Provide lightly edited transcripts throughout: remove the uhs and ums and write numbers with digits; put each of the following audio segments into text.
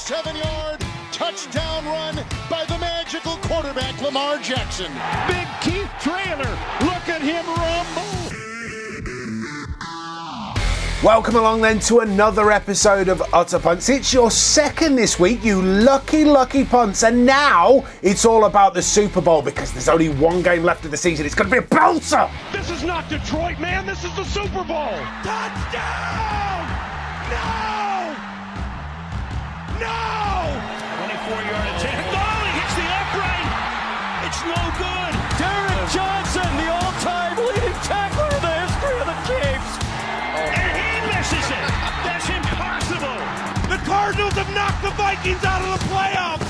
57-yard touchdown run by the magical quarterback, Lamar Jackson. Big Keith Trailer, look at him rumble. Welcome along then to another episode of Utter Punts. It's your second this week, you lucky punts. And now it's all about the Super Bowl because there's only one game left of the season. It's going to be a belter. This is not Detroit, man. This is the Super Bowl. Touchdown! No! 24-yard attempt. Oh, he hits the upright. It's no good. Derek Johnson, the all-time leading tackler in the history of the Chiefs. And he misses it. That's impossible. The Cardinals have knocked the Vikings out of the playoffs.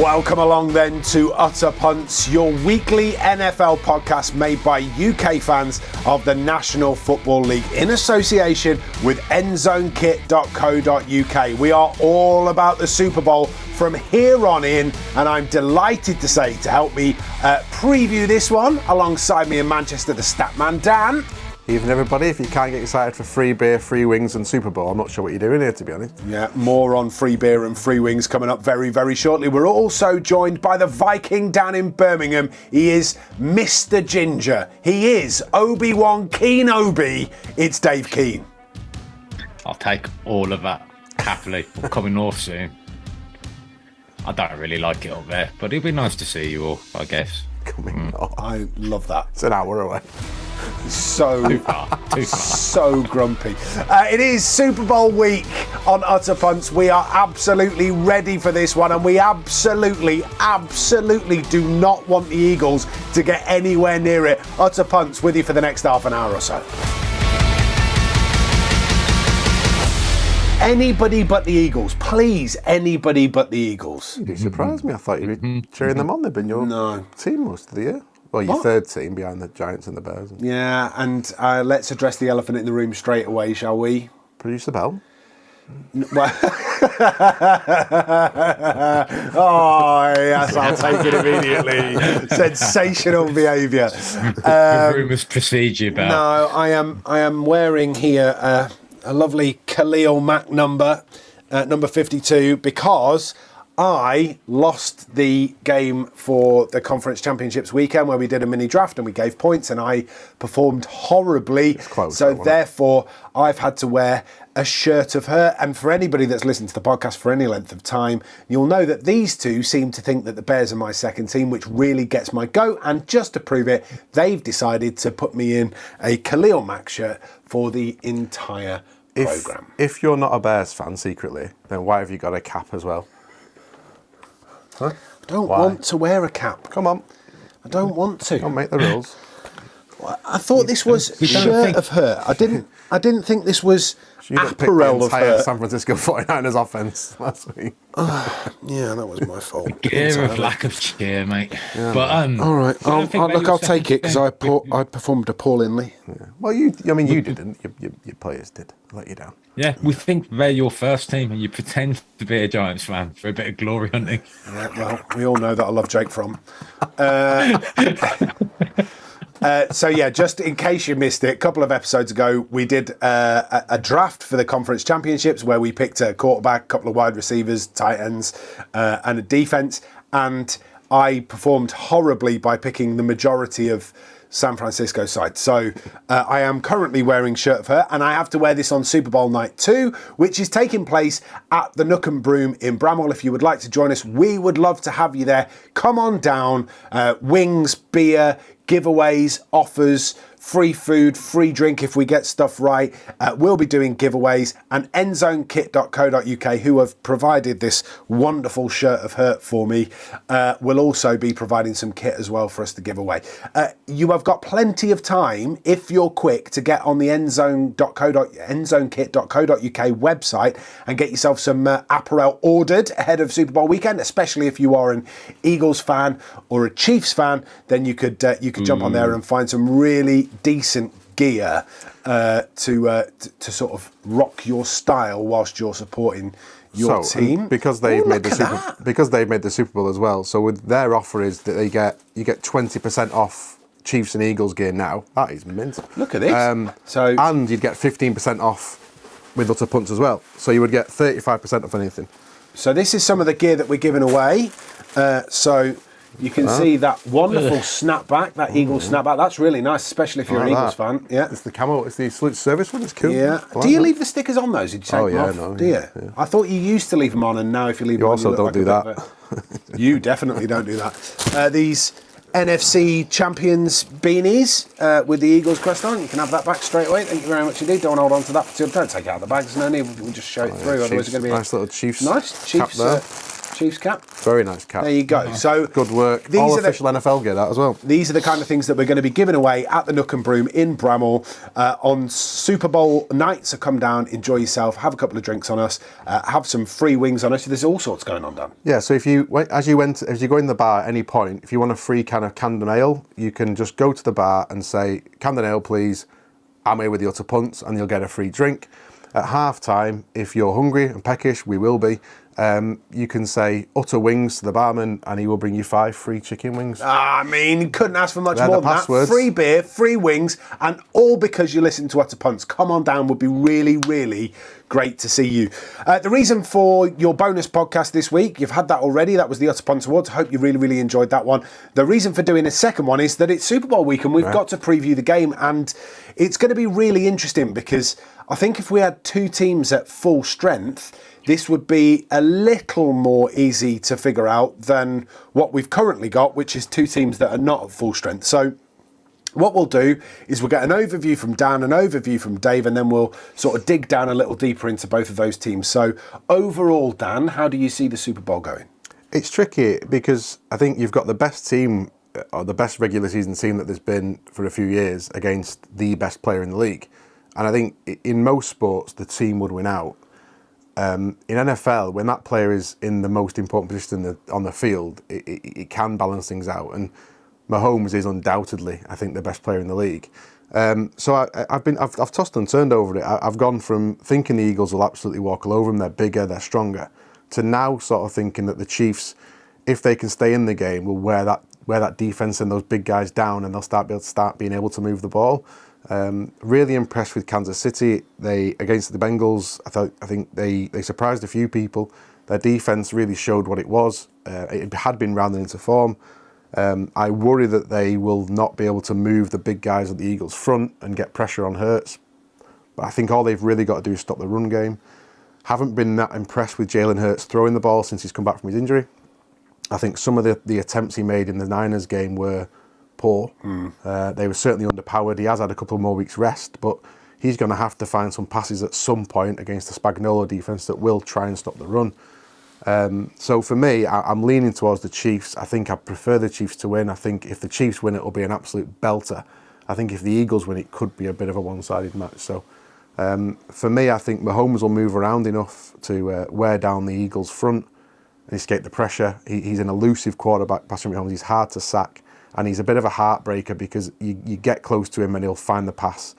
Welcome along then to Utter Punts, your weekly NFL podcast made by UK fans of the National Football League in association with endzonekit.co.uk. We are all about the Super Bowl from here on in, and I'm delighted to say, to help me preview this one alongside me in Manchester, the Statman Dan. Even everybody, if you can't get excited for free beer, free wings and Super Bowl, I'm not sure what you're doing here, to be honest. Yeah, more on free beer and free wings coming up very, very shortly. We're also joined by the Viking down in Birmingham. He is Mr. Ginger. He is Obi-Wan Kenobi. It's Dave Keane. I'll take all of that happily. I'm coming north soon. I don't really like it up there, but it'd be nice to see you all, I guess. Coming north. I love that. It's an hour away. So Too far. So grumpy. It is Super Bowl week on Utter Punts. We are absolutely ready for this one, and we absolutely do not want the Eagles to get anywhere near it. Utter Punts with you for the next half an hour or so. Anybody but the Eagles, please. Anybody but the Eagles. You surprised me. I thought you'd be cheering them on. They've been your team most of the year. Well, your third team behind the Giants and the Bears. Yeah, and let's address the elephant in the room straight away, shall we? Produce the bell. Oh, yes, I'll take it immediately. Sensational behaviour. The rumours precede you, Bell. No, I am wearing here a lovely Khalil Mack number 52, because I lost the game for the Conference Championships weekend where we did a mini draft and we gave points and I performed horribly. Close, so therefore, I've had to wear a shirt of her. And for anybody that's listened to the podcast for any length of time, you'll know that these two seem to think that the Bears are my second team, which really gets my goat. And just to prove it, they've decided to put me in a Khalil Mack shirt for the entire programme. If you're not a Bears fan secretly, then why have you got a cap as well? Huh? I don't want to wear a cap. Come on. I don't want to. Don't make the rules. I thought this was a shirt of her. I didn't think this was apparel of her. San Francisco 49ers offense last week. Yeah, that was my fault. Gear of lack of cheer, mate. Yeah. But all right, I'll take it because I performed appallingly. Yeah. Well, you didn't. Your players did. Let you down. yeah, we think they're your first team and you pretend to be a Giants fan for a bit of glory hunting. Yeah, well, we all know that I love Jake Fromm. So yeah, just in case you missed it, a couple of episodes ago, we did a draft for the Conference Championships where we picked a quarterback, a couple of wide receivers, tight ends, and a defense. And I performed horribly by picking the majority of San Francisco side. So I am currently wearing a shirt of her, and I have to wear this on Super Bowl night 2, which is taking place at the Nook and Broom in Bramwell. If you would like to join us, we would love to have you there. Come on down. Wings, beer, giveaways, offers, free food, free drink if we get stuff right. We'll be doing giveaways, and endzonekit.co.uk, who have provided this wonderful shirt of hurt for me, will also be providing some kit as well for us to give away. You have got plenty of time, if you're quick, to get on the endzonekit.co.uk website and get yourself some apparel ordered ahead of Super Bowl weekend, especially if you are an Eagles fan or a Chiefs fan. Then you could jump on there and find some really decent gear to sort of rock your style whilst you're supporting your team. Because they've made the Super Bowl as well. So with their offer is that you get 20% off Chiefs and Eagles gear now. That is mint. Look at this. And you'd get 15% off with Utter Punts as well. So you would get 35% off anything. So this is some of the gear that we're giving away. So you can see that wonderful snapback, that Eagles snapback. That's really nice, especially if you're an Eagles fan. Yeah, it's the camo. It's the Salute Service one. It's cool. Yeah. Do you leave the stickers on those? Did you take them off? No. Do you? Yeah. I thought you used to leave them on, and now if you leave them on, also don't do that. You definitely don't do that. These NFC Champions beanies with the Eagles crest on. You can have that back straight away. Thank you very much indeed. Don't hold on to that for too. Don't take it out of the bag. There's no need. We'll just show it through. Otherwise, it's going to be nice little Chiefs. Nice Chiefs cap there. Chiefs cap. Very nice cap. There you go. So good work. All official NFL gear that as well. These are the kind of things that we're going to be giving away at the Nook and Broom in Bramall on Super Bowl night. So come down, enjoy yourself, have a couple of drinks on us, have some free wings on us. There's all sorts going on, Dan. Yeah. So if you as you go in the bar at any point, if you want a free can of Camden Ale, you can just go to the bar and say Camden Ale, please. I'm here with the Utter Punts, and you'll get a free drink. At half time, if you're hungry and peckish, we will be. You can say Utter Wings to the barman, and he will bring you 5 free chicken wings. I mean, you couldn't ask for much more than passwords. that. Free beer, free wings, and all because you listen to Utter Punts. Come on down, would be really, really great to see you. The reason for your bonus podcast this week, you've had that already. That was the Utter Punts Awards. I hope you really, really enjoyed that one. The reason for doing a second one is that it's Super Bowl week, and we've got to preview the game, and it's going to be really interesting because I think if we had 2 teams at full strength, this would be a little more easy to figure out than what we've currently got, which is 2 teams that are not at full strength. So what we'll do is we'll get an overview from Dan, an overview from Dave, and then we'll sort of dig down a little deeper into both of those teams. So overall, Dan, how do you see the Super Bowl going? It's tricky because I think you've got the best team, or the best regular season team that there's been for a few years against the best player in the league. And I think in most sports, the team would win out. In NFL, when that player is in the most important position on the field, it can balance things out. And Mahomes is undoubtedly, I think, the best player in the league. So I've tossed and turned over it. I've gone from thinking the Eagles will absolutely walk all over them, they're bigger, they're stronger, to now sort of thinking that the Chiefs, if they can stay in the game, will wear that defense and those big guys down, and they'll start being able to move the ball. Really impressed with Kansas City. Against the Bengals, I think they surprised a few people. Their defense really showed what it was. It had been rounded into form. I worry that they will not be able to move the big guys at the Eagles' front and get pressure on Hurts. But I think all they've really got to do is stop the run game. Haven't been that impressed with Jalen Hurts throwing the ball since he's come back from his injury. I think some of the attempts he made in the Niners game were poor. They were certainly underpowered. He has had a couple more weeks rest, but he's going to have to find some passes at some point against the Spagnuolo defense that will try and stop the run. So for me, I'm leaning towards the Chiefs. I think I prefer the Chiefs to win. I think if the Chiefs win, it will be an absolute belter. I think if the Eagles win, it could be a bit of a one-sided match. So for me, I think Mahomes will move around enough to wear down the Eagles' front and escape the pressure. He's an elusive quarterback, Patrick Mahomes. He's hard to sack, and he's a bit of a heartbreaker because you get close to him and he'll find the pass.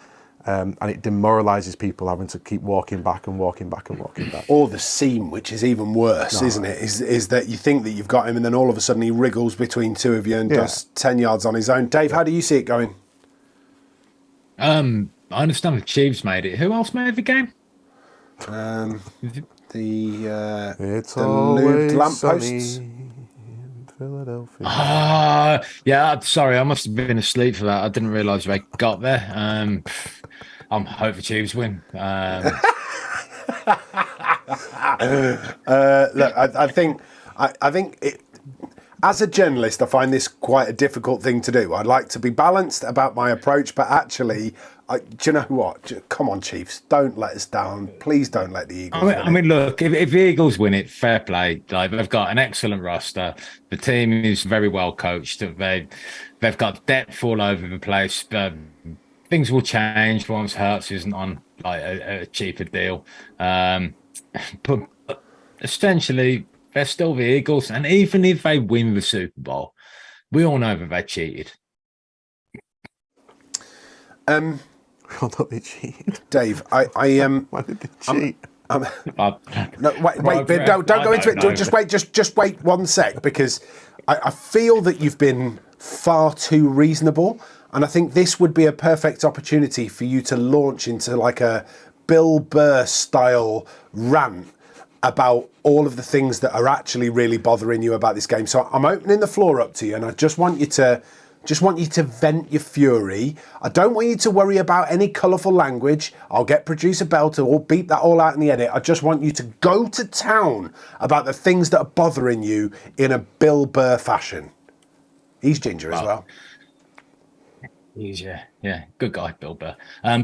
And it demoralises people having to keep walking back and walking back and walking back. Or the seam, which is even worse, isn't it? Is that you think that you've got him and then all of a sudden he wriggles between two of you and does 10 yards on his own. Dave, how do you see it going? I understand the Chiefs made it. Who else made the game? It's the always lampposts. sunny in Philadelphia. Yeah, sorry, I must have been asleep for that. I didn't realise they got there. I'm hoping the Chiefs win. Look, I think it, as a journalist, I find this quite a difficult thing to do. I'd like to be balanced about my approach, but actually, do you know what? Come on, Chiefs, don't let us down. Please don't let the Eagles win. I mean, look, if the Eagles win it, fair play. Like, they've got an excellent roster. The team is very well coached. They've got depth all over the place. Things will change once Hurts isn't on like a cheaper deal. But essentially, they're still the Eagles. And even if they win the Super Bowl, we all know that they cheated. I thought they cheated. Dave, Why did they cheat? No, wait, don't go into it. Just wait 1 sec, because I feel that you've been far too reasonable, and I think this would be a perfect opportunity for you to launch into like a Bill Burr style rant about all of the things that are actually really bothering you about this game. So I'm opening the floor up to you, and I just want you to vent your fury. I don't want you to worry about any colourful language. I'll get producer Bell to all beat that all out in the edit. I just want you to go to town about the things that are bothering you in a Bill Burr fashion. He's ginger as well. He's yeah, good guy, Bill Burr.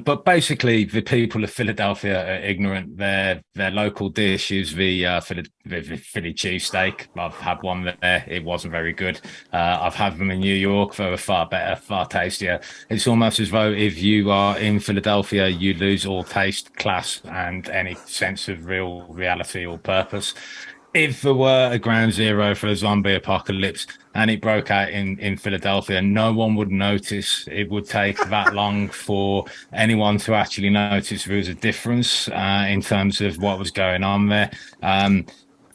But basically, the people of Philadelphia are ignorant. Their local dish is the Philly cheesesteak. I've had one there; it wasn't very good. I've had them in New York; they were far better, far tastier. It's almost as though if you are in Philadelphia, you lose all taste, class, and any sense of real reality or purpose. If there were a ground zero for a zombie apocalypse and it broke out in Philadelphia, no one would notice. It would take that long for anyone to actually notice there was a difference in terms of what was going on there.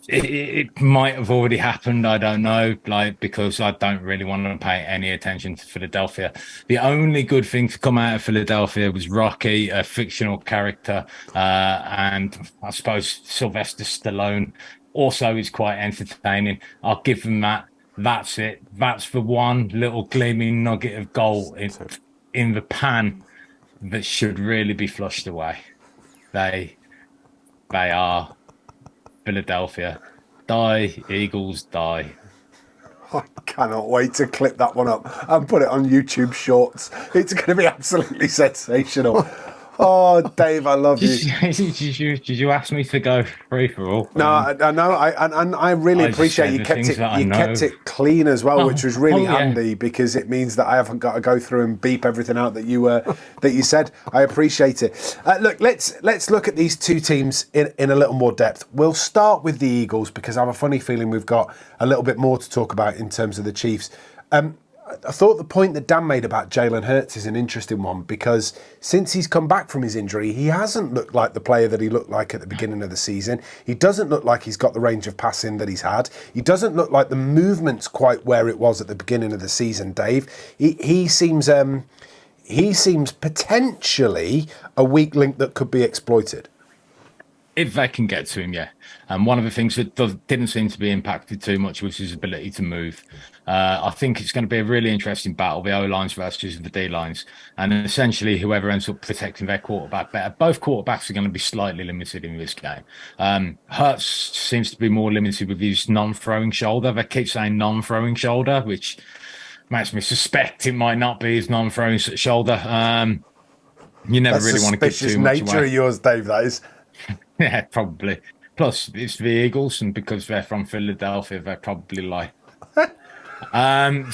It might have already happened. I don't know, because I don't really want to pay any attention to Philadelphia. The only good thing to come out of Philadelphia was Rocky, a fictional character, and I suppose Sylvester Stallone also is quite entertaining. I'll give them that. That's it. That's the one little gleaming nugget of gold in the pan that should really be flushed away. They are Philadelphia. Die, Eagles, die. I cannot wait to clip that one up and put it on YouTube Shorts. It's going to be absolutely sensational. Oh, Dave, I love you. Did you ask me to go free for all? No, I know. I really appreciate you kept it clean as well, which was really handy because it means that I haven't got to go through and beep everything out that you said. I appreciate it. Look, let's look at these two teams in a little more depth. We'll start with the Eagles because I have a funny feeling we've got a little bit more to talk about in terms of the Chiefs. I thought the point that Dan made about Jalen Hurts is an interesting one because since he's come back from his injury, he hasn't looked like the player that he looked like at the beginning of the season. He doesn't look like he's got the range of passing that he's had. He doesn't look like the movement's quite where it was at the beginning of the season, Dave. He seems potentially a weak link that could be exploited. If they can get to him, yeah. And one of the things that didn't seem to be impacted too much was his ability to move. I think it's going to be a really interesting battle, the O-lines versus the D-lines. And essentially, whoever ends up protecting their quarterback better, both quarterbacks are going to be slightly limited in this game. Hurts seems to be more limited with his non-throwing shoulder. They keep saying non-throwing shoulder, which makes me suspect it might not be his non-throwing shoulder. You never really want to give too much away. Suspicious nature of yours, Dave, that is. Yeah, probably. Plus, it's the Eagles, and because they're from Philadelphia, they probably lie. Hey!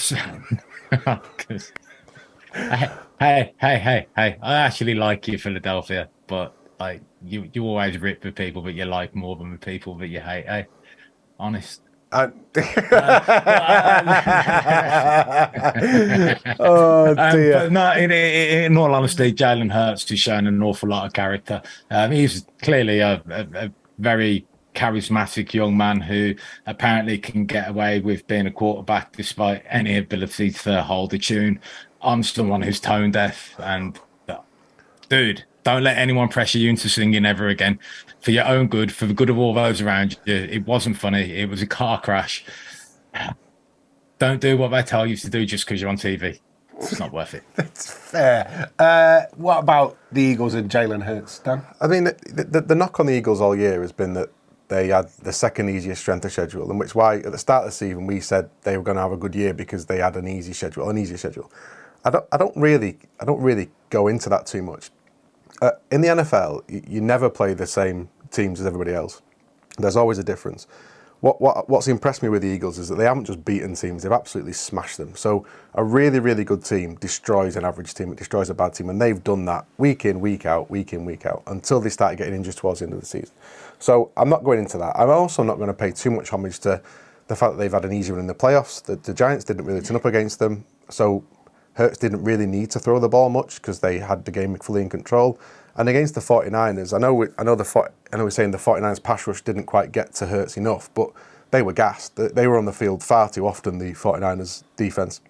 I actually like you, Philadelphia, but you always rip the people that you like more than the people that you hate. Hey, honest. Oh dear! But no, in all honesty, Jalen Hurts has shown an awful lot of character. He's clearly a very charismatic young man who apparently can get away with being a quarterback despite any ability to hold a tune. I'm someone who's tone deaf, and dude, don't let anyone pressure you into singing ever again. For your own good, for the good of all those around you. It wasn't funny. It was a car crash. Don't do what they tell you to do just because you're on TV. It's not worth it. That's fair. What about the Eagles and Jalen Hurts, Dan? I mean, the knock on the Eagles all year has been that they had the second easiest strength of schedule, and which why at the start of the season we said they were going to have a good year because they had an easier schedule. I don't really go into that too much. In the NFL, you never play the same teams as everybody else. There's always a difference. What's impressed me with the Eagles is that they haven't just beaten teams, they've absolutely smashed them. So a really, really good team destroys an average team, it destroys a bad team, and they've done that week in, week out, until they started getting injured towards the end of the season. So I'm not going into that. I'm also not going to pay too much homage to the fact that they've had an easy run in the playoffs. The Giants didn't really turn up against them, so Hurts didn't really need to throw the ball much because they had the game fully in control. And against the 49ers, I know we're saying the 49ers pass rush didn't quite get to Hurts enough, but they were gassed. They were on the field far too often, the 49ers defense.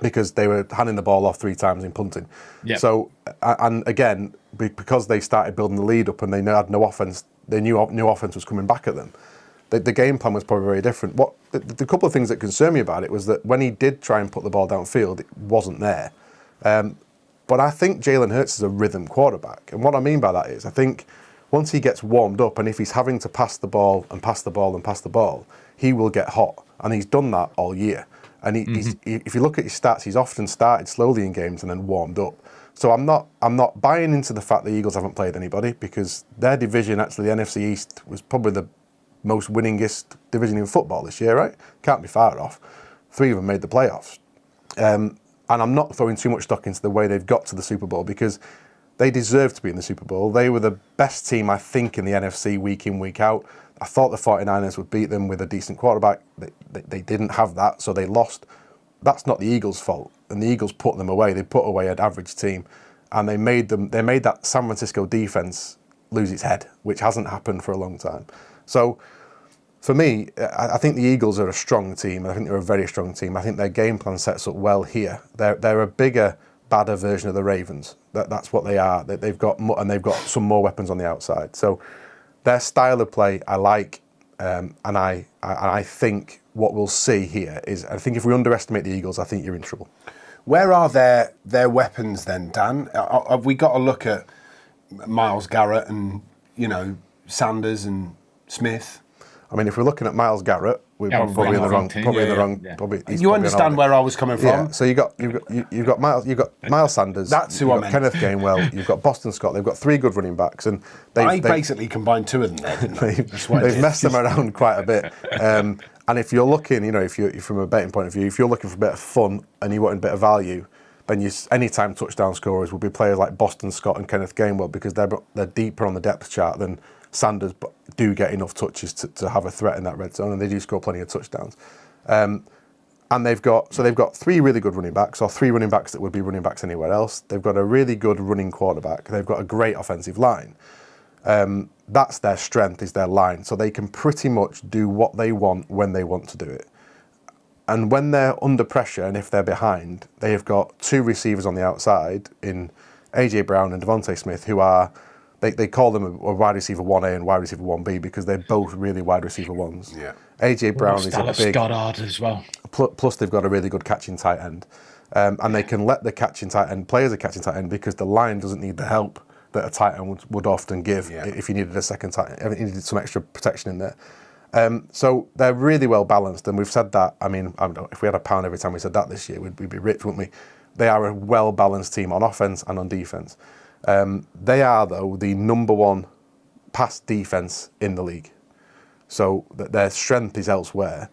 because they were handing the ball off 3 times in punting. Yep. So, and again, because they started building the lead up and they had no offense, they knew no offense was coming back at them. The game plan was probably very different. The couple of things that concerned me about it was that when he did try and put the ball downfield, it wasn't there. But I think Jalen Hurts is a rhythm quarterback. And what I mean by that is, I think once he gets warmed up and if he's having to pass the ball and pass the ball and pass the ball, he will get hot. And he's done that all year. And if you look at his stats, he's often started slowly in games and then warmed up. So I'm not buying into the fact the Eagles haven't played anybody, because their division, actually the NFC East, was probably the most winningest division in football this year, right? Can't be far off. 3 of them made the playoffs. And I'm not throwing too much stock into the way they've got to the Super Bowl, because they deserve to be in the Super Bowl. They were the best team, I think, in the NFC week in, week out. I thought the 49ers would beat them with a decent quarterback. They didn't have that, so they lost. That's not the Eagles' fault. And the Eagles put them away. They put away an average team. And they made that San Francisco defense lose its head, which hasn't happened for a long time. So for me, I think the Eagles are a strong team. I think they're a very strong team. I think their game plan sets up well here. They're a bigger, badder version of the Ravens. That's what they are. They've got some more weapons on the outside. So their style of play, I like, and I think what we'll see here is, I think if we underestimate the Eagles, I think you're in trouble. Where are their weapons then, Dan? Have we got to look at Myles Garrett and Sanders and Smith? I mean, if we're looking at Myles Garrett, we're probably in the wrong. You understand where I was coming from? Yeah. So you've got Miles Sanders. That's who I meant. Kenneth Gainwell. You've got Boston Scott. They've got 3 good running backs, and they basically combined 2 of them there, didn't they? They've messed them around quite a bit. And if you're looking, if you're from a betting point of view, if you're looking for a bit of fun and you want a bit of value, then anytime touchdown scorers will be players like Boston Scott and Kenneth Gainwell, because they're deeper on the depth chart than Sanders, but do get enough touches to have a threat in that red zone, and they do score plenty of touchdowns. And they've got 3 really good running backs, or 3 running backs that would be running backs anywhere else. They've got a really good running quarterback. They've got a great offensive line. That's their strength, is their line. So they can pretty much do what they want when they want to do it. And when they're under pressure and if they're behind, they have got 2 receivers on the outside in AJ Brown and Devontae Smith, who are, they call them a wide receiver 1A and wide receiver 1B, because they're both really wide receiver 1s. Yeah. AJ Brown is a big Goddard as well. Plus they've got a really good catching tight end. And they can let the catching tight end play as a catching tight end, because the line doesn't need the help that a tight end would often give if you needed a second tight end, if you needed some extra protection in there. So they're really well balanced, and we've said that. I mean, I don't know, if we had £1 every time we said that this year, we'd be rich, wouldn't we? They are a well balanced team on offense and on defense. They are, though, the number 1 pass defense in the league. So their strength is elsewhere.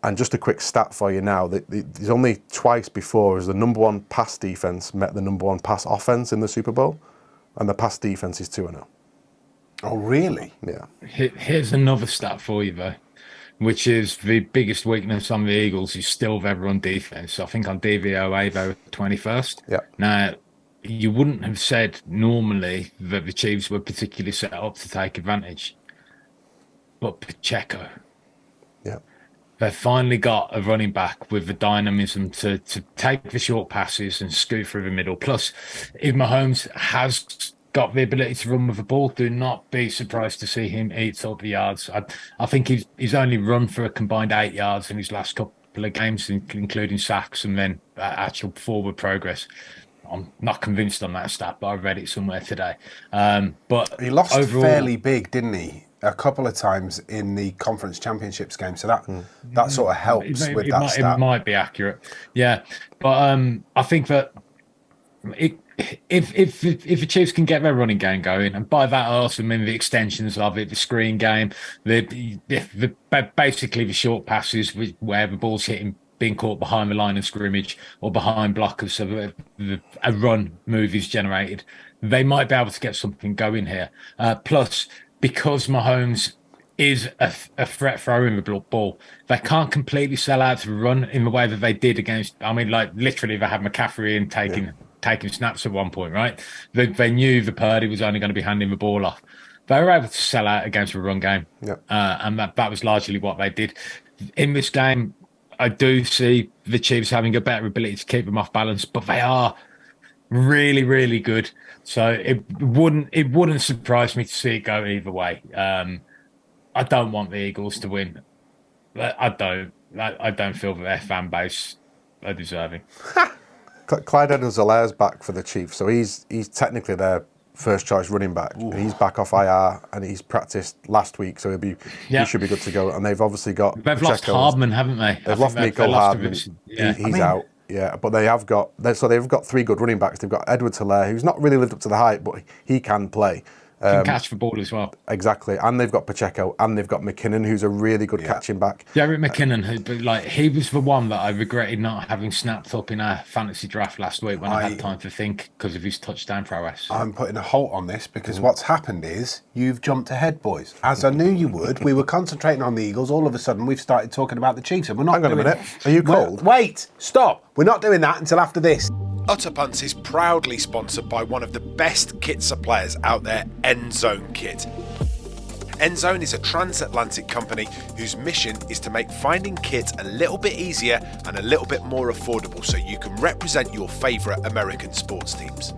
And just a quick stat for you now, there's only twice before as the number 1 pass defense met the number 1 pass offense in the Super Bowl, and the pass defense is 2-0. Oh, really? Yeah. Here's another stat for you, though, which is the biggest weakness on the Eagles is still their run defense. I think on DVOA they were 21st. Yeah. Now, you wouldn't have said normally that the Chiefs were particularly set up to take advantage, but Pacheco. Yeah. They've finally got a running back with the dynamism to take the short passes and scoot through the middle. Plus, if Mahomes has got the ability to run with the ball, do not be surprised to see him eat up the yards. I think he's only run for a combined 8 yards in his last couple of games, including sacks and then actual forward progress. I'm not convinced on that stat, but I read it somewhere today. But he lost overall, fairly big, didn't he? A couple of times in the conference championships game, so that sort of helps with that stat. It might be accurate, yeah. But I think that if the Chiefs can get their running game going, and by that I also mean the extensions of it, the screen game, basically the short passes where the ball's hitting, being caught behind the line of scrimmage or behind blockers, so that a run move is generated, they might be able to get something going here. Plus, because Mahomes is a threat throwing the ball, they can't completely sell out to the run in the way that they did against, I mean, like literally they had McCaffrey in taking snaps at one point, right? They knew the Purdy was only going to be handing the ball off. They were able to sell out against the run game. Yeah. And that was largely what they did. In this game, I do see the Chiefs having a better ability to keep them off balance, but they are really, really good. So it wouldn't surprise me to see it go either way. I don't want the Eagles to win. I don't feel that their fan base are deserving. Clyde Edwards-Helaire's back for the Chiefs, so he's technically their first choice running back. And he's back off IR and he's practiced last week, so he should be good to go. And they've obviously got They've lost Hardman, haven't they? They've lost Mecole Hardman. Yeah. He's out. Yeah, but they've got 3 good running backs. They've got Edwards-Helaire, who's not really lived up to the hype, but he can play. Can catch the ball as well. Exactly, and they've got Pacheco, and they've got McKinnon, who's a really good catching back. Jarrett McKinnon, he was the one that I regretted not having snapped up in our fantasy draft last week when I had time to think because of his touchdown prowess. I'm putting a halt on this because what's happened is you've jumped ahead, boys. As I knew you would. We were concentrating on the Eagles. All of a sudden, we've started talking about the Chiefs, and we're not. Hang on a minute. Are you cold? Wait, stop. We're not doing that until after this. Utter Punts is proudly sponsored by one of the best kit suppliers out there, Endzone Kit. Endzone is a transatlantic company whose mission is to make finding kit a little bit easier and a little bit more affordable so you can represent your favourite American sports teams.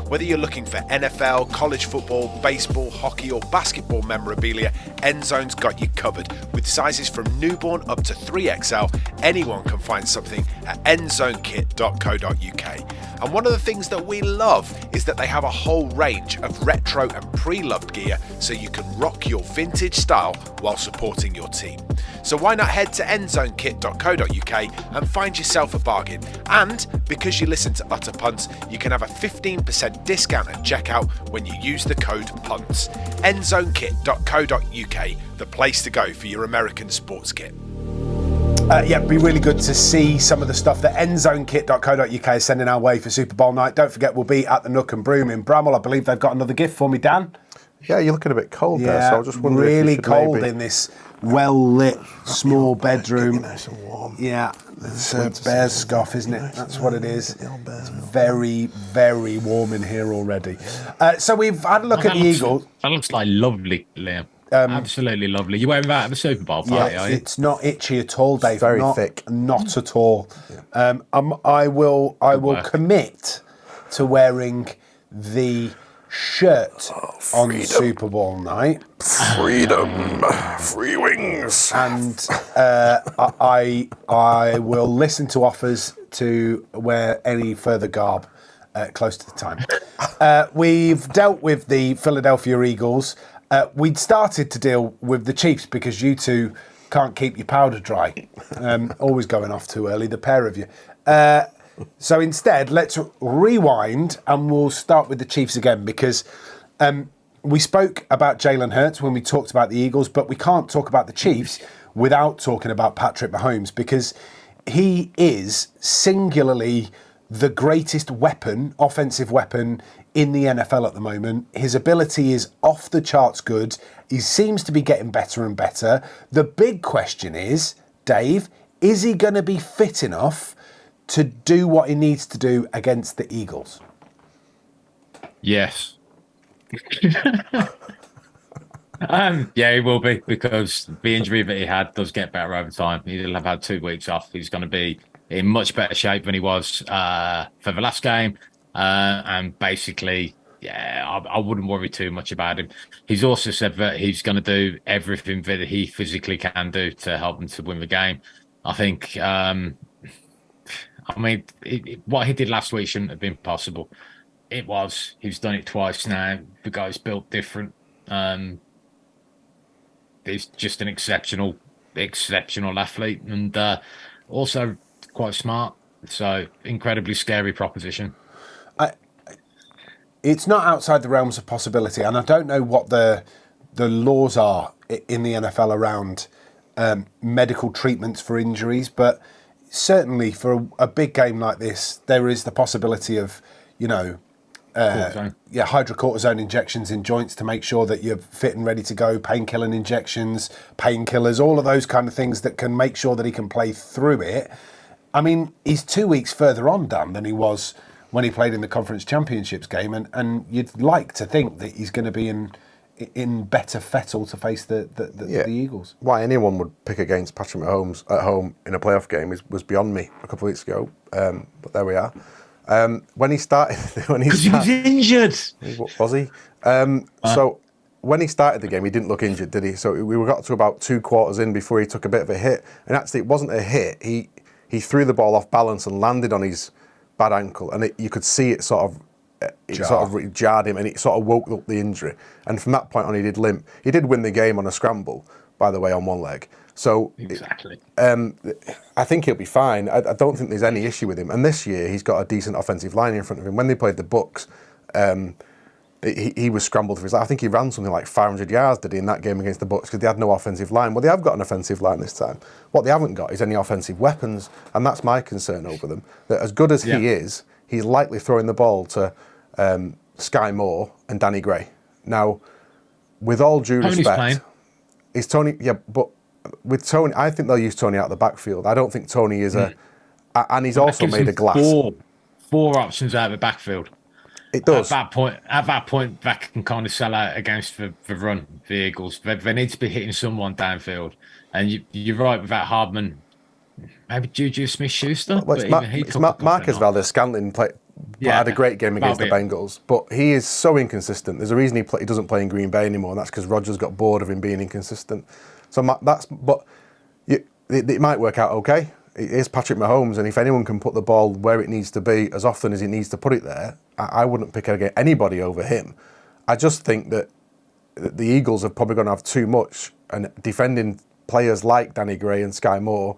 Whether you're looking for NFL, college football, baseball, hockey or basketball memorabilia, Endzone's got you covered. With sizes from newborn up to 3XL, anyone can find something at endzonekit.co.uk. And one of the things that we love is that they have a whole range of retro and pre-loved gear so you can rock your vintage style while supporting your team. So why not head to endzonekit.co.uk and find yourself a bargain. And because you listen to Utter Punts, you can have a 15% discount at checkout when you use the code PUNTS. endzonekit.co.uk, the place to go for your American sports kit. It'd be really good to see some of the stuff that endzonekit.co.uk is sending our way for Super Bowl night. Don't forget, we'll be at the Nook and Broom in Bramwell. I believe they've got another gift for me, Dan. Yeah, you're looking a bit cold there, so I was just wondering really if you should cold in this well-lit small bedroom. Nice and warm. Yeah, it's a bear's scoff, isn't it? That's what it is. It's very, very warm in here already. So we've had a look at the Eagles. That looks like lovely, Liam. Absolutely lovely. You wearing that at the Super Bowl party, are you? It's not itchy at all, Dave. It's very thick. Not at all. I will commit to wearing the shirt on Super Bowl night. Freedom, free wings. And I will listen to offers to wear any further garb close to the time. We've dealt with the Philadelphia Eagles. We'd started to deal with the Chiefs because you two can't keep your powder dry. Always going off too early, the pair of you. So instead, let's rewind and we'll start with the Chiefs again because we spoke about Jalen Hurts when we talked about the Eagles, but we can't talk about the Chiefs without talking about Patrick Mahomes because he is singularly the greatest weapon, offensive weapon in the NFL at the moment. His ability is off the charts good. He seems to be getting better and better. The big question is, Dave, is he going to be fit enough to do what he needs to do against the Eagles? Yes. Yeah, he will be because the injury that he had does get better over time. He'll have had 2 weeks off. He's going to be in much better shape than he was for the last game. And basically, yeah, I wouldn't worry too much about him. He's also said that he's going to do everything that he physically can do to help them to win the game. I think, what he did last week shouldn't have been possible. It was. He's done it twice now. The guy's built different. He's just an exceptional athlete and also quite smart. So incredibly scary proposition. It's not outside the realms of possibility, and I don't know what the laws are in the NFL around medical treatments for injuries, but certainly for a big game like this, there is the possibility of, hydrocortisone injections in joints to make sure that you're fit and ready to go, painkilling injections, painkillers, all of those kind of things that can make sure that he can play through it. I mean, he's 2 weeks further on, Dan, than he was when he played in the Conference Championships game, and you'd like to think that he's going to be in in better fettle to face the Eagles. Why anyone would pick against Patrick Mahomes at home in a playoff game was beyond me a couple of weeks ago. But there we are. When he started, because he was injured. Was he? So when he started the game, he didn't look injured, did he? So we got to about 2 quarters in before he took a bit of a hit, and actually it wasn't a hit. He threw the ball off balance and landed on his bad ankle, and you could see it sort of jarred him, and it sort of woke up the injury. And from that point on, he did limp. He did win the game on a scramble, by the way, on one leg. So exactly. I think he'll be fine. I don't think there's any issue with him. And this year, he's got a decent offensive line in front of him. When they played the Bucks, he was scrambled for his life. I think he ran something like 500 yards, did he, in that game against the Bucks, because they had no offensive line. Well, they have got an offensive line this time. What they haven't got is any offensive weapons, and that's my concern over them. That as good as he is, he's likely throwing the ball to Sky Moore and Danny Gray. Now, with all due respect, is Tony? Yeah, but with Tony, I think they'll use Tony out of the backfield. I don't think Tony is and he's also made of glass. Four options out of the backfield. It does. At that point, that can kind of sell out against the run, the Eagles. They need to be hitting someone downfield. And you're right with that Hardman, maybe Juju Smith-Schuster. Well, Marcus Valdes-Scantling had a great game against the Bengals, but he is so inconsistent. There's a reason he doesn't play in Green Bay anymore, and that's because Rodgers got bored of him being inconsistent. So it might work out okay. It is Patrick Mahomes, and if anyone can put the ball where it needs to be as often as he needs to put it there, I wouldn't pick anybody over him. I just think that the Eagles are probably going to have too much, and defending players like Danny Gray and Sky Moore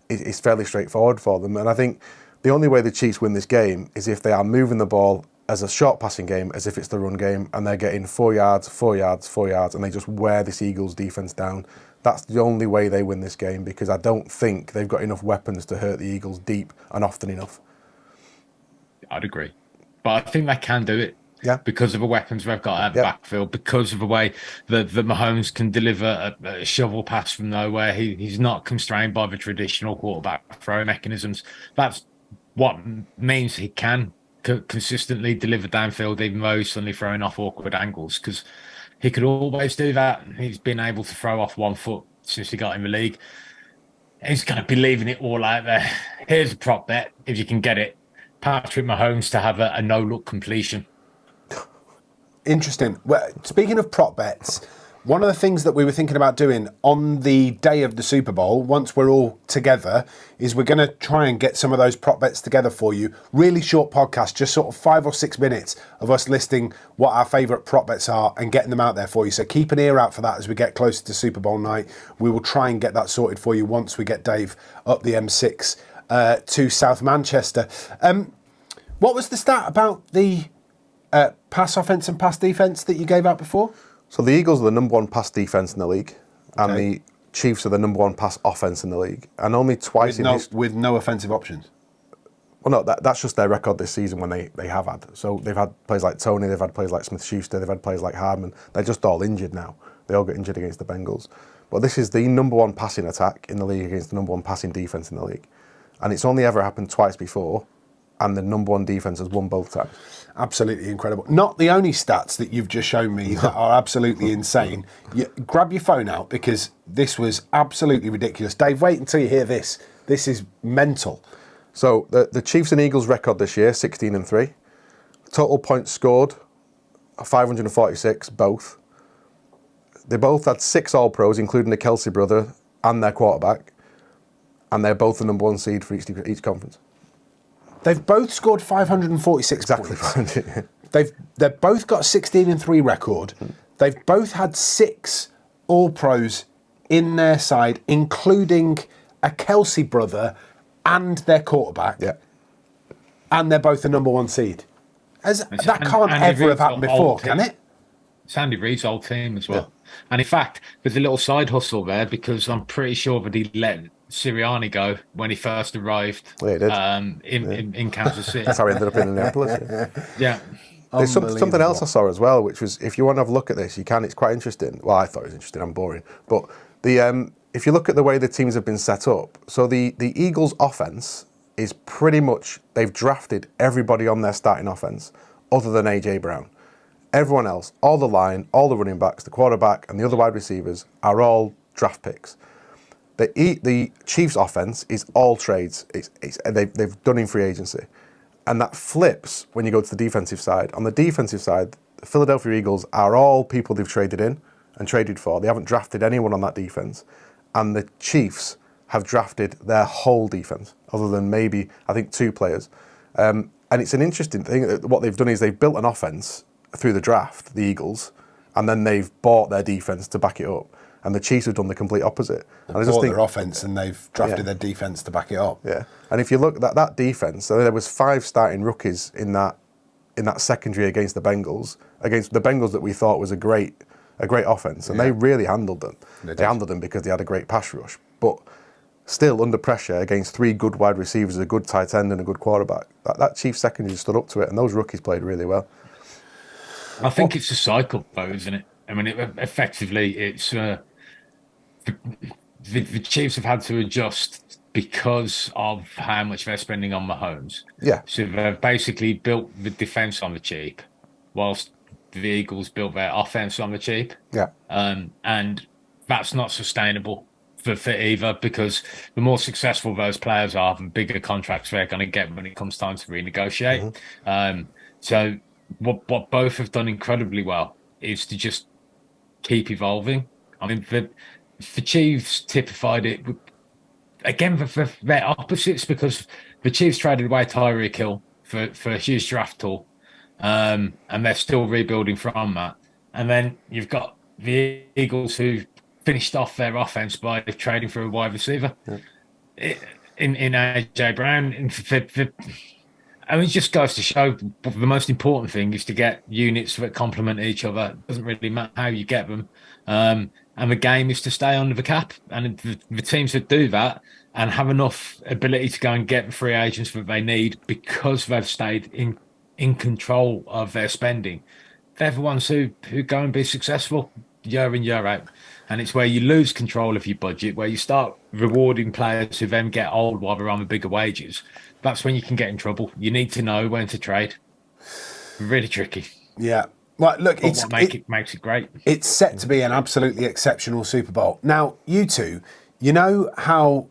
is fairly straightforward for them. And I think the only way the Chiefs win this game is if they are moving the ball as a short passing game, as if it's the run game, and they're getting 4 yards, 4 yards, 4 yards, and they just wear this Eagles defense down. That's the only way they win this game, because I don't think they've got enough weapons to hurt the Eagles deep and often enough. I'd agree. But I think they can do it. Yeah. Because of the weapons they've got out of the backfield, because of the way that Mahomes can deliver a shovel pass from nowhere. He's not constrained by the traditional quarterback throw mechanisms. That's what means he can consistently deliver downfield, even though he's suddenly throwing off awkward angles, because he could always do that. He's been able to throw off 1 foot since he got in the league. He's going to be leaving it all out there. Here's a prop bet, if you can get it. Patrick Mahomes to have a no-look completion. Interesting. Well, speaking of prop bets, one of the things that we were thinking about doing on the day of the Super Bowl, once we're all together, is we're going to try and get some of those prop bets together for you. Really short podcast, just sort of 5 or 6 minutes of us listing what our favourite prop bets are and getting them out there for you. So keep an ear out for that as we get closer to Super Bowl night. We will try and get that sorted for you once we get Dave up the M6 to South Manchester. What was the stat about the pass offence and pass defence that you gave out before? So the Eagles are the number 1 pass defence in the league, and the Chiefs are the number 1 pass offence in the league. And only twice with no offensive options. Well, no, that's just their record this season when they have had. So they've had players like Tony, they've had players like Smith-Schuster, they've had players like Hardman. They're just all injured now. They all get injured against the Bengals. But this is the number 1 passing attack in the league against the number 1 passing defence in the league. And it's only ever happened twice before, and the number 1 defence has won both times. Absolutely incredible. Not the only stats that you've just shown me that are absolutely insane. Grab your phone out, because this was absolutely ridiculous. Dave, wait until you hear this. This is mental. So the Chiefs and Eagles record this year, 16-3. Total points scored, 546, both. They both had 6 All-Pros, including the Kelsey brother and their quarterback. And they're both the number 1 seed for each conference. They've both scored 546 points. They've both got a 16-3 record. They've both had 6 All-Pros in their side, including a Kelsey brother and their quarterback. Yeah. And they're both the number 1 seed. That can't ever have happened before, can it? It's Andy Reid's old team as well. Yeah. And in fact, there's a little side hustle there, because I'm pretty sure that he let Sirianni go when he first arrived in Kansas City. That's how he ended up in Indianapolis. Yeah. There's something else I saw as well, which was, if you want to have a look at this, you can. It's quite interesting. Well, I thought it was interesting. I'm boring. But if you look at the way the teams have been set up, so the Eagles' offense is pretty much, they've drafted everybody on their starting offense other than A.J. Brown. Everyone else, all the line, all the running backs, the quarterback, and the other wide receivers are all draft picks. The Chiefs' offense is all trades. They've done in free agency. And that flips when you go to the defensive side. On the defensive side, the Philadelphia Eagles are all people they've traded in and traded for. They haven't drafted anyone on that defense. And the Chiefs have drafted their whole defense, other than maybe, I think, 2 players. And it's an interesting thing. What they've done is they've built an offense through the draft, the Eagles, and then they've bought their defense to back it up. And the Chiefs have done the complete opposite. And I just think their offense, and they've drafted their defense to back it up. Yeah, and if you look at that defense, so there was 5 starting rookies in that secondary against the Bengals that we thought was a great offense, and they really handled them. They handled them because they had a great pass rush, but still under pressure against 3 good wide receivers, a good tight end, and a good quarterback. That Chiefs secondary stood up to it, and those rookies played really well. I think it's a cycle, though, isn't it? I mean, effectively, it's the Chiefs have had to adjust because of how much they're spending on Mahomes. Yeah. So they've basically built the defense on the cheap, whilst the Eagles built their offense on the cheap. Yeah. And that's not sustainable for either, because the more successful those players are, the bigger contracts they're going to get when it comes time to renegotiate. Mm-hmm. So what both have done incredibly well is to just keep evolving. I mean, the Chiefs typified it again for their opposites, because the Chiefs traded away Tyreek Hill for a huge draft tool, and they're still rebuilding from that. And then you've got the Eagles, who finished off their offense by trading for a wide receiver in AJ Brown. I mean, it just goes to show the most important thing is to get units that complement each other. It doesn't really matter how you get them. And the game is to stay under the cap. And the teams that do that and have enough ability to go and get the free agents that they need because they've stayed in control of their spending, they're the ones who go and be successful year in, year out. And it's where you lose control of your budget, where you start rewarding players who then get old while they're on the bigger wages. That's when you can get in trouble. You need to know when to trade. Really tricky. Yeah. Well, look, it makes it great. It's set to be an absolutely exceptional Super Bowl. Now, you two, you know how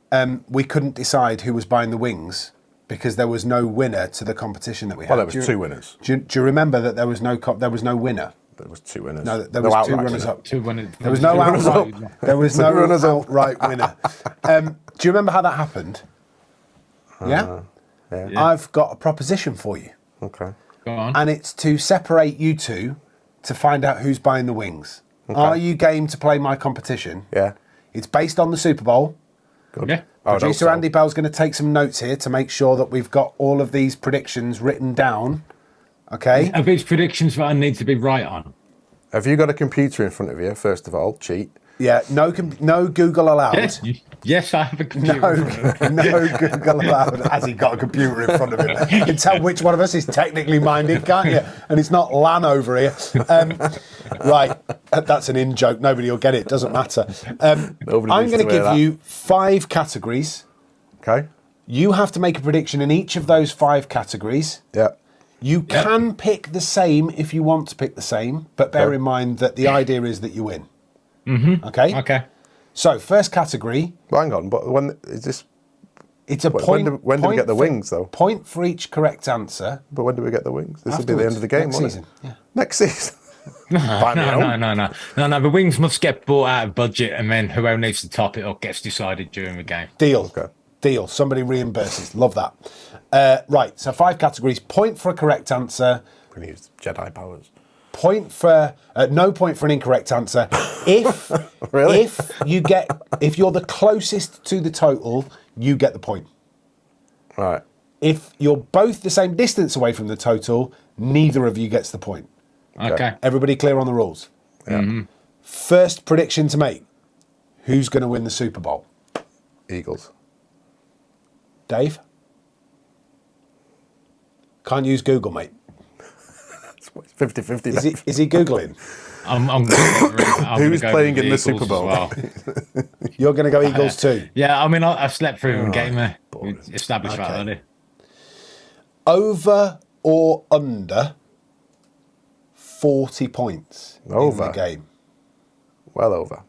we couldn't decide who was buying the wings because there was no winner to the competition that we had? Well, there was 2 winners. Do you remember that there was no winner? There was 2 winners. No, there was 2 runners up. 2 winners. There was no outright. There was no outright winner. Do you remember how that happened? Yeah? I've got a proposition for you. Okay. Go on. And it's to separate you two to find out who's buying the wings. Okay. Are you game to play my competition? Yeah. It's based on the Super Bowl. Good. Yeah. Producer Andy Bell's going to take some notes here to make sure that we've got all of these predictions written down. Okay. Are these predictions that I need to be right on? Have you got a computer in front of you, first of all? Cheat. Yeah, no Google allowed. Yes, I have a computer. No Google allowed. Has he got a computer in front of him? You can tell which one of us is technically minded, can't you? And it's not LAN over here. Right, that's an in-joke. Nobody will get it. Doesn't matter. I'm going to give you 5 categories. Okay. You have to make a prediction in each of those 5 categories. Yeah. You can pick the same if you want to pick the same, but bear in mind that the idea is that you win. Mm-hmm. Okay? Okay. So, first category. Well, hang on, but when is this? It's a point. When do we get the wings, though? Point for each correct answer. But when do we get the wings? This will be the end of the game, next won't season. it? Yeah. Next season. No. The wings must get bought out of budget, and then whoever needs to top it up gets decided during the game. Deal. Okay. Deal. Somebody reimburses. Love that. Right. So 5 categories. Point for a correct answer. We need Jedi powers. Point for no point for an incorrect answer. If Really? if you're the closest to the total, you get the point. Right. If you're both the same distance away from the total, neither of you gets the point. Okay. Everybody clear on the rules? Yeah. Mm-hmm. First prediction to make. Who's going to win the Super Bowl? Eagles. Dave? Can't use Google, mate. 50-50. Is he Googling? I'm Who's playing in the Super Bowl? Well. You're going to go Eagles too? Yeah, I mean, I slept through the game there. We established that earlier. Over or under 40 points in the game. Well over.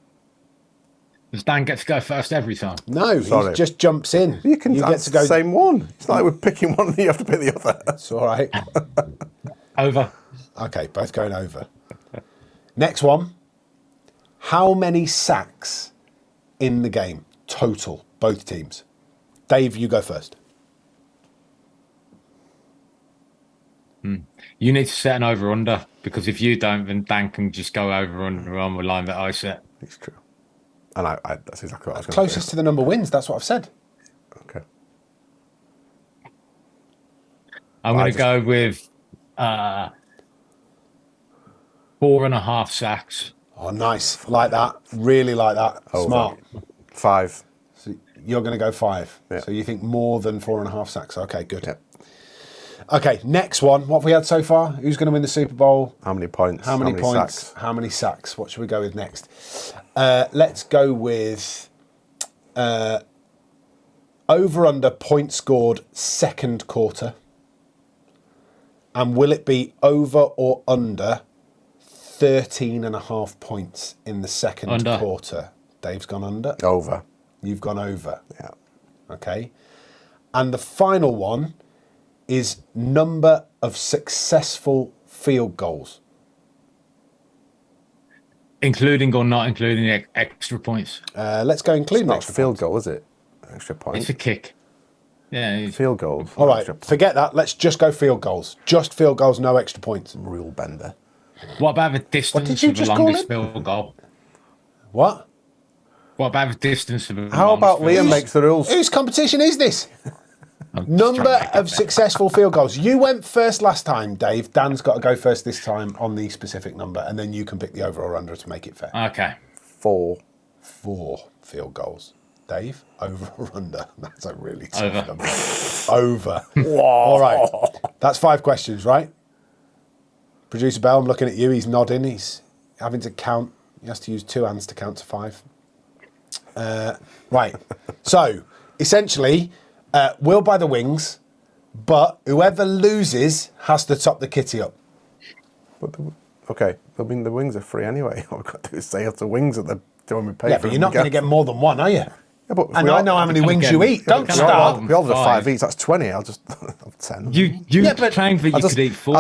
Does Dan get to go first every time? No, he just jumps in. You get to go the same one. It's not like we're picking one and you have to pick the other. It's all right. Over. Okay, both going over. Next one. How many sacks in the game total, both teams? Dave, you go first. You need to set an over-under, because if you don't, then Dan can just go over-under on the line that I set. It's true. And that's exactly what I was going to say. Closest to the number wins, that's what I've said. Okay. I'm going to go with 4.5 sacks. Oh, nice. Like that. Really like that. Over. Smart. 5. So you're going to go 5. Yeah. So you think more than 4.5 sacks. Okay, good. Yeah. Okay, next one. What have we had so far? Who's going to win the Super Bowl? How many points? How many points? Sacks? How many sacks? What should we go with next? Let's go with over-under points scored second quarter. And will it be over or under 13.5 points in the second quarter? Dave's gone under. Over. You've gone over. Yeah. Okay. And the final one is number of successful field goals. Including or not including extra points? Let's go including Not extra field points. goal, is it? Extra point. It's a kick. Yeah. Field goals. All right, forget that. Let's just go field goals. Just field goals, no extra points. Rule bender. What about the distance did you of the just call longest it? field goal? What? What about the distance of the How about longest Liam field makes the rules? Whose competition is this? goal? Number of successful field goals. You went first last time, Dave. Dan's got to go first this time on the specific number, and then you can pick the over or under to make it fair. Okay. 4. 4 field goals. Dave, over or under? That's a really tough Over. number. Over. All right. That's 5 questions, right? Producer Bell, I'm looking at you. He's nodding. He's having to count. He has to use 2 hands to count to 5. Right. So, essentially, we'll buy the wings, but whoever loses has to top the kitty up. Okay. I mean, the wings are free anyway. All we've got to do is say out the wings at the when we pay Yeah, for but them. you're not going to get more than one, are you? Yeah, but And I know how many wings you eat. Don't Can I start. have We all have 5 5? each. That's 20. I'll just have 10. You Yeah, but claimed that you could eat 40.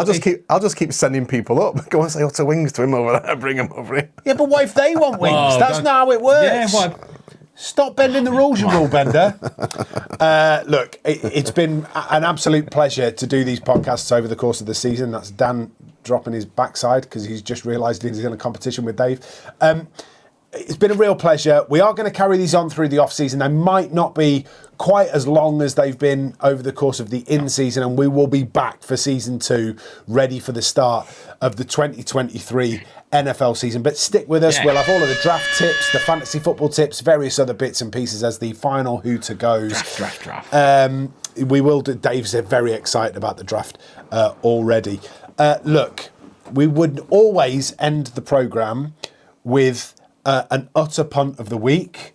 I'll just keep sending people up. Go and say utter wings to him over there. Bring him over here. Yeah, but what if they want wings? Oh, That's don't- not how it works. Yeah, what? Stop bending the rules, you rule bender. Look, it's been an absolute pleasure to do these podcasts over the course of the season. That's Dan dropping his backside because he's just realised he's in a competition with Dave. It's been a real pleasure. We are going to carry these on through the off-season. They might not be quite as long as they've been over the course of the in-season, and we will be back for season 2, ready for the start of the 2023 NFL season. But stick with us. Yeah. We'll have all of the draft tips, the fantasy football tips, various other bits and pieces as the final who to goes. Draft. We will do. Dave's very excited about the draft already. Look, we would always end the programme with an utter punt of the week,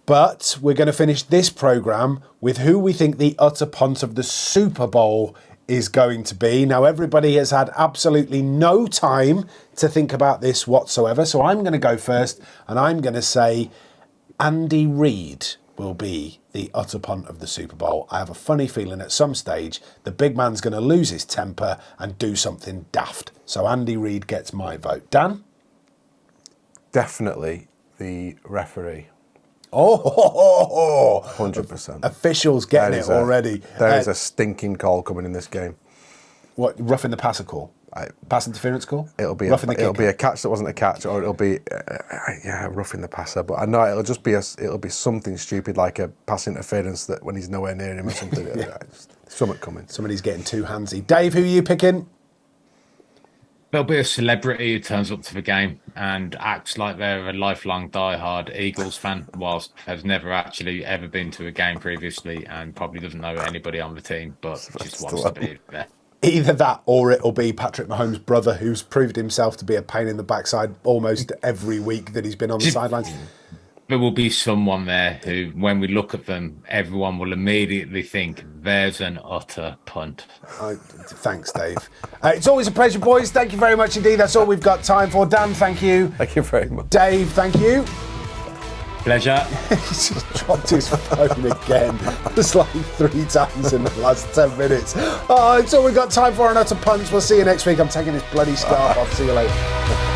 but we're going to finish this programme with who we think the utter punt of the Super Bowl is going to be. Now, everybody has had absolutely no time to think about this whatsoever, so I'm going to go first, and I'm going to say Andy Reid will be the utter punt of the Super Bowl. I have a funny feeling at some stage the big man's going to lose his temper and do something daft. So Andy Reid gets my vote. Dan? Definitely the referee. Oh, 100%. officials getting it already. There is a stinking call coming in this game. What, roughing the passer call? Pass interference call? It'll be roughing the it'll kicker. be a catch that wasn't a catch, or it'll be roughing the passer. But I know it'll just be it'll be something stupid like a pass interference that when he's nowhere near him or something. Something coming. Somebody's getting too handsy. Dave, who are you picking? There'll be a celebrity who turns up to the game and acts like they're a lifelong diehard Eagles fan, whilst has never actually ever been to a game previously and probably doesn't know anybody on the team, but just wants to be there. Either that or it'll be Patrick Mahomes' brother, who's proved himself to be a pain in the backside almost every week that he's been on the sidelines. there will be someone there who, when we look at them, everyone will immediately think, there's an utter punt. Thanks, Dave. It's always a pleasure, boys. Thank you very much indeed. That's all we've got time for. Dan, thank you. Thank you very much. Dave, thank you. Pleasure. He's just dropped his phone again. It's like 3 times in the last 10 minutes. It's all we've got time for on Utter Punts. We'll see you next week. I'm taking this bloody scarf off. See you later.